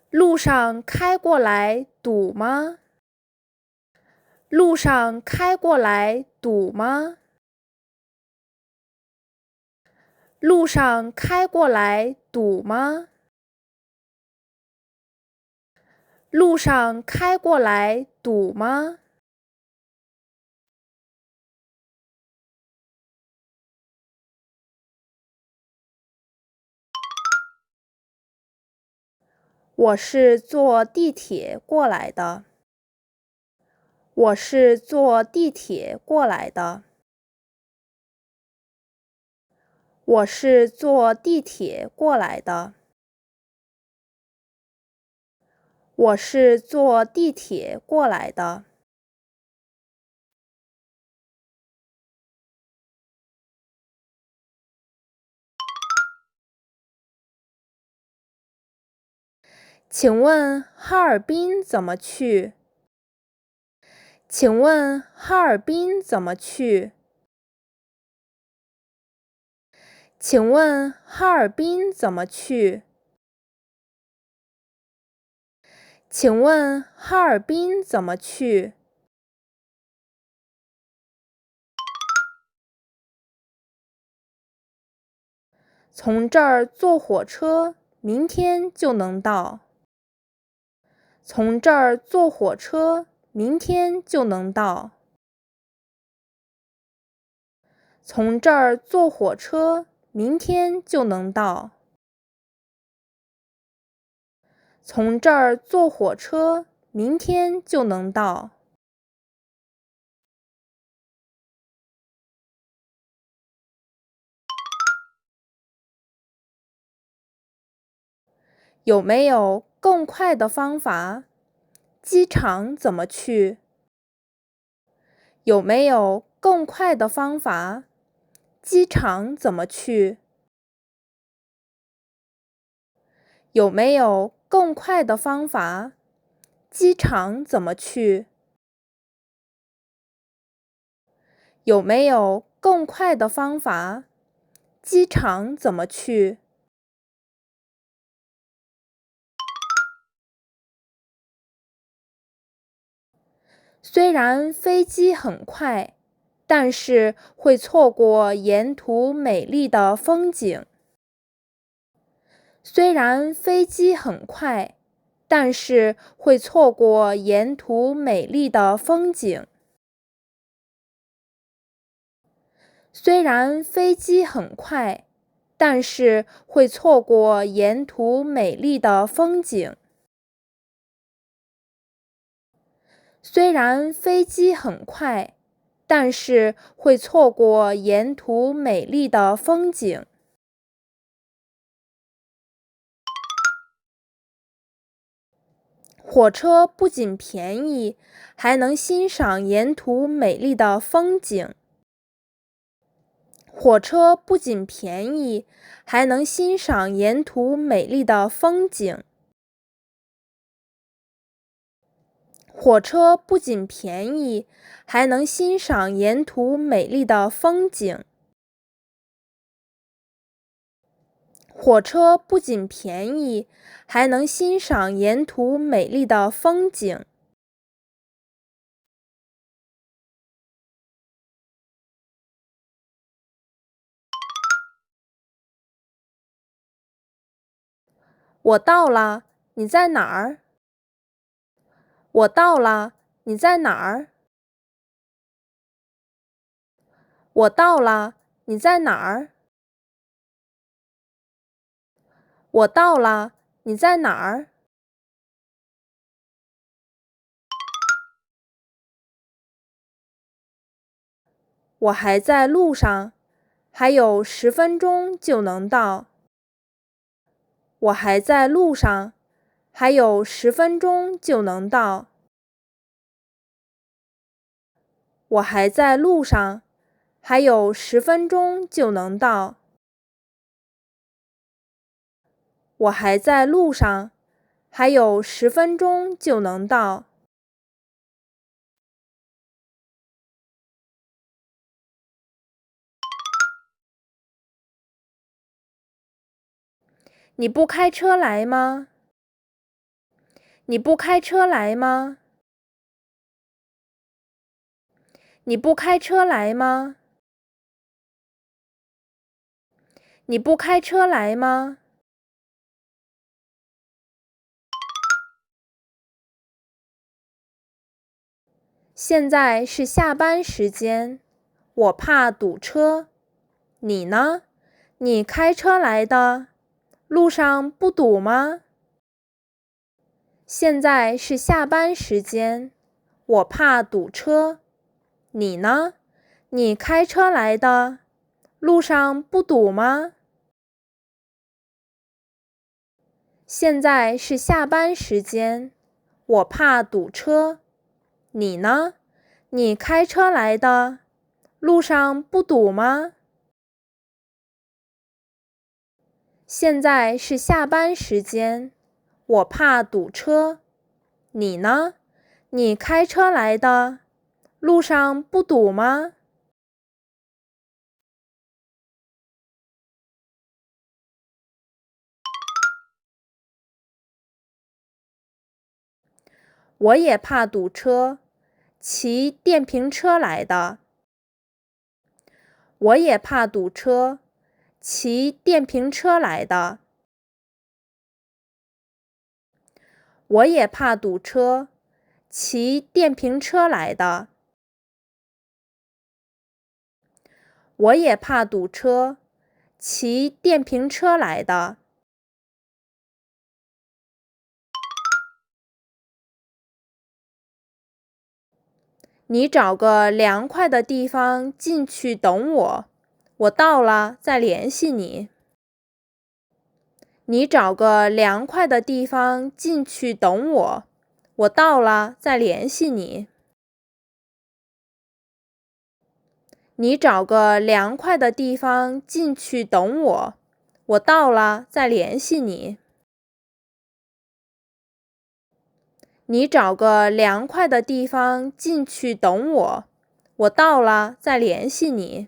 路上开过来堵吗？路上开过来堵吗？路上开过来堵吗？路上开过来堵吗？我是坐地铁过来的。我是坐地铁过来的。我是坐地铁过来的。我是坐地铁过来的。请问哈尔滨怎么去？请问哈尔滨怎么去？请问哈尔滨怎么去？请问哈尔滨怎么去？从这儿坐火车，明天就能到。从这儿坐火车，明天就能到。从这儿坐火车，明天就能到。从这儿坐火车，明天就能到。有没有更快的方法？机场怎么去？有没有更快的方法？机场怎么去？有没有更快的方法？机场怎么去？有没有更快的方法？机场怎么去？虽然飞机很快，但是会错过沿途美丽的风景。虽然飞机很快，但是会错过沿途美丽的风景。虽然飞机很快，但是会错过沿途美丽的风景。虽然飞机很快，但是会错过沿途美丽的风景。火车不仅便宜，还能欣赏沿途美丽的风景。火车不仅便宜，还能欣赏沿途美丽的风景。火车不仅便宜，还能欣赏沿途美丽的风景。火车不仅便宜，还能欣赏沿途美丽的风景。我到了，你在哪儿？我到了，你在哪儿？我到了，你在哪儿？我到了，你在哪儿？我还在路上，还有10分钟就能到。我还在路上，还有10分钟就能到。我还在路上，还有10分钟就能到。我还在路上，还有10分钟就能到。你不开车来吗？你不开车来吗？你不开车来吗？你不开车来吗？现在是下班时间，我怕堵车。你呢？你开车来的，路上不堵吗？现在是下班时间，我怕堵车。你呢？你开车来的，路上不堵吗？现在是下班时间，我怕堵车。你呢？你开车来的，路上不堵吗？现在是下班时间，我怕堵车。你呢？你开车来的，路上不堵吗？我也怕堵车，骑电瓶车来的。我也怕堵车，骑电瓶车来的。我也怕堵车，骑电瓶车来的。我也怕堵车，骑电瓶车来的。你找个凉快的地方进去等我，我到了再联系你。你找个凉快的地方进去等我，我到了再联系你。你找个凉快的地方进去等我，我到了再联系你。你找个凉快的地方进去等我，我到了再联系你。